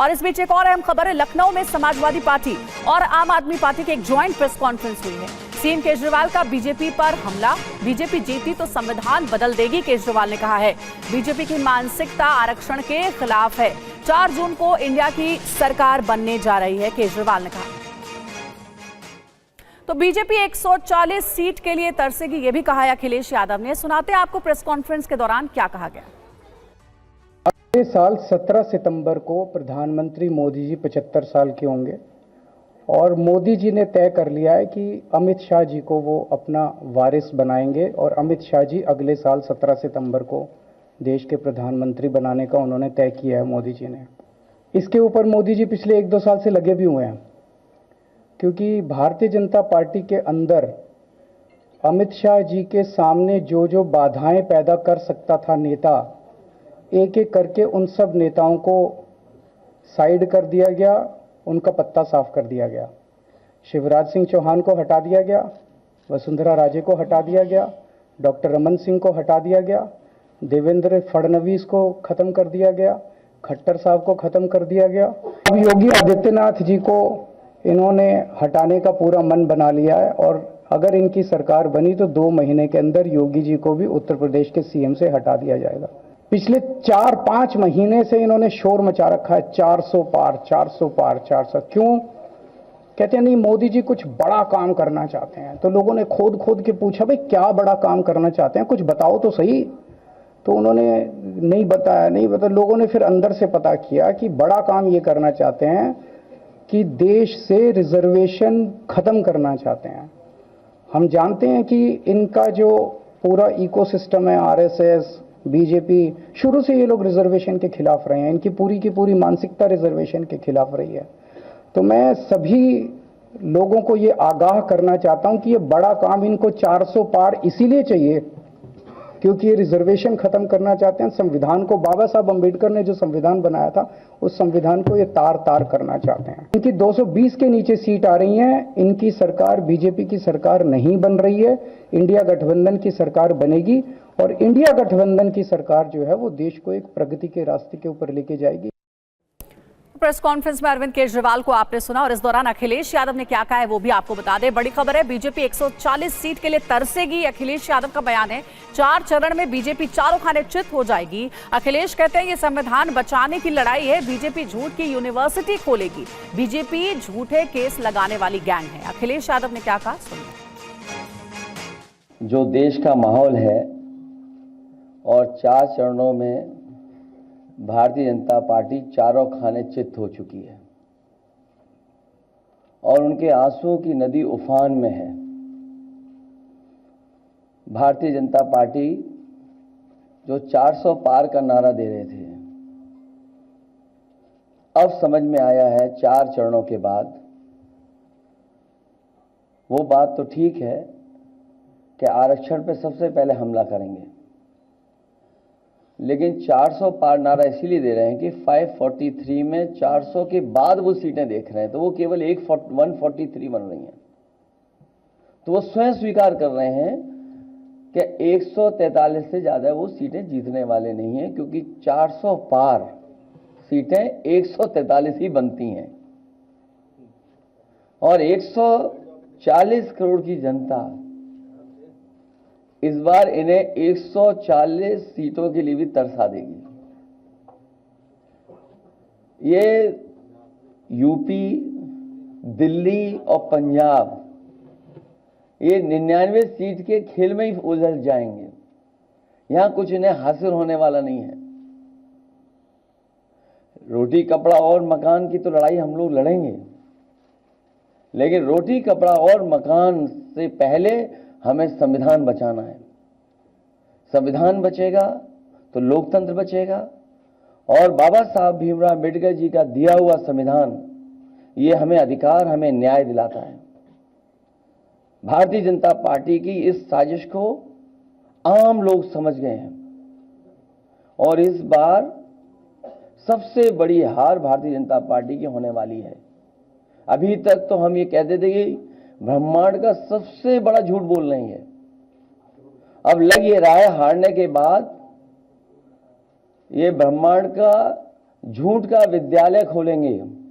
और इस बीच एक और अहम खबर है, लखनऊ में समाजवादी पार्टी और आम आदमी पार्टी की एक ज्वाइंट प्रेस कॉन्फ्रेंस हुई है। सीएम केजरीवाल का बीजेपी पर हमला, बीजेपी जीती तो संविधान बदल देगी, केजरीवाल ने कहा है। बीजेपी की मानसिकता आरक्षण के खिलाफ है। 4 जून को इंडिया की सरकार बनने जा रही है, केजरीवाल ने कहा। तो बीजेपी 140 सीट के लिए तरसेगी, ये भी कहा है अखिलेश यादव ने। सुनाते हैं आपको प्रेस कॉन्फ्रेंस के दौरान क्या कहा गया। अगले साल 17 सितंबर को प्रधानमंत्री मोदी जी 75 साल के होंगे और मोदी जी ने तय कर लिया है कि अमित शाह जी को वो अपना वारिस बनाएंगे और अमित शाह जी अगले साल 17 सितंबर को देश के प्रधानमंत्री बनाने का उन्होंने तय किया है मोदी जी ने। इसके ऊपर मोदी जी पिछले 1-2 साल से लगे भी हुए हैं, क्योंकि भारतीय जनता पार्टी के अंदर अमित शाह जी के सामने जो जो बाधाएं पैदा कर सकता था नेता, एक एक करके उन सब नेताओं को साइड कर दिया गया, उनका पत्ता साफ कर दिया गया। शिवराज सिंह चौहान को हटा दिया गया, वसुंधरा राजे को हटा दिया गया, डॉक्टर रमन सिंह को हटा दिया गया, देवेंद्र फडणवीस को खत्म कर दिया गया, खट्टर साहब को खत्म कर दिया गया। अब योगी आदित्यनाथ जी को इन्होंने हटाने का पूरा मन बना लिया है और अगर इनकी सरकार बनी तो 2 महीने के अंदर योगी जी को भी उत्तर प्रदेश के सीएम से हटा दिया जाएगा। पिछले 4-5 महीने से इन्होंने शोर मचा रखा है, 400 पार 400 पार 400। क्यों? कहते हैं नहीं मोदी जी कुछ बड़ा काम करना चाहते हैं। तो लोगों ने खोद खोद के पूछा, भाई क्या बड़ा काम करना चाहते हैं, कुछ बताओ तो सही। तो उन्होंने नहीं बताया। लोगों ने फिर अंदर से पता किया कि बड़ा काम ये करना चाहते हैं कि देश से रिजर्वेशन खत्म करना चाहते हैं। हम जानते हैं कि इनका जो पूरा इकोसिस्टम है, आरएसएस, बीजेपी, शुरू से ये लोग रिजर्वेशन के खिलाफ रहे हैं। इनकी पूरी की पूरी मानसिकता रिजर्वेशन के खिलाफ रही है। तो मैं सभी लोगों को ये आगाह करना चाहता हूं कि ये बड़ा काम इनको 400 पार इसीलिए चाहिए क्योंकि ये रिजर्वेशन खत्म करना चाहते हैं। संविधान को, बाबा साहब अंबेडकर ने जो संविधान बनाया था, उस संविधान को ये तार करना चाहते हैं। इनकी 220 के नीचे सीट आ रही हैं। इनकी सरकार बीजेपी की सरकार नहीं बन रही है, इंडिया गठबंधन की सरकार बनेगी और इंडिया गठबंधन की सरकार जो है वो देश को एक प्रगति के रास्ते के ऊपर लेके जाएगी। प्रेस कॉन्फ्रेंस में अरविंद केजरीवाल को आपने सुना और इस दौरान अखिलेश यादव ने क्या कहा है वो भी आपको बता दें। बड़ी खबर है, बीजेपी 140 सीट के लिए तरसेगी, अखिलेश यादव का बयान है। 4 चरण में बीजेपी चारों खाने चित हो जाएगी। अखिलेश कहते हैं ये संविधान बचाने की लड़ाई है, बीजेपी झूठ की यूनिवर्सिटी खोलेगी, बीजेपी झूठे केस लगाने वाली गैंग है। अखिलेश यादव ने क्या कहा, सुनिए। जो देश का माहौल है और 4 चरणों में भारतीय जनता पार्टी चारों खाने चित हो चुकी है और उनके आंसुओं की नदी उफान में है। भारतीय जनता पार्टी जो 400 पार का नारा दे रहे थे, अब समझ में आया है 4 चरणों के बाद, वो बात तो ठीक है कि आरक्षण पे सबसे पहले हमला करेंगे, लेकिन 400 पार नारा इसीलिए दे रहे हैं कि 543 में 400 के बाद वो सीटें देख रहे हैं, तो वो केवल 143 बन रही हैं। तो वो स्वयं स्वीकार कर रहे हैं कि 143 से ज्यादा वो सीटें जीतने वाले नहीं हैं, क्योंकि 400 पार सीटें 143 ही बनती हैं और 140 करोड़ की जनता इस बार इन्हें 140 सीटों के लिए भी तरसा देगी। ये यूपी, दिल्ली और पंजाब ये 99 सीट के खेल में ही उलझ जाएंगे। यहां कुछ इन्हें हासिल होने वाला नहीं है। रोटी कपड़ा और मकान की तो लड़ाई हम लोग लड़ेंगे, लेकिन रोटी कपड़ा और मकान से पहले हमें संविधान बचाना है। संविधान बचेगा तो लोकतंत्र बचेगा और बाबा साहब भीमराव अम्बेडकर जी का दिया हुआ संविधान ये हमें अधिकार, हमें न्याय दिलाता है। भारतीय जनता पार्टी की इस साजिश को आम लोग समझ गए हैं और इस बार सबसे बड़ी हार भारतीय जनता पार्टी की होने वाली है। अभी तक तो हम ये कहते थे कि ब्रह्मांड का सबसे बड़ा झूठ बोल रही है, अब लग ये रहा है हारने के बाद ये ब्रह्मांड का झूठ का विद्यालय खोलेंगे।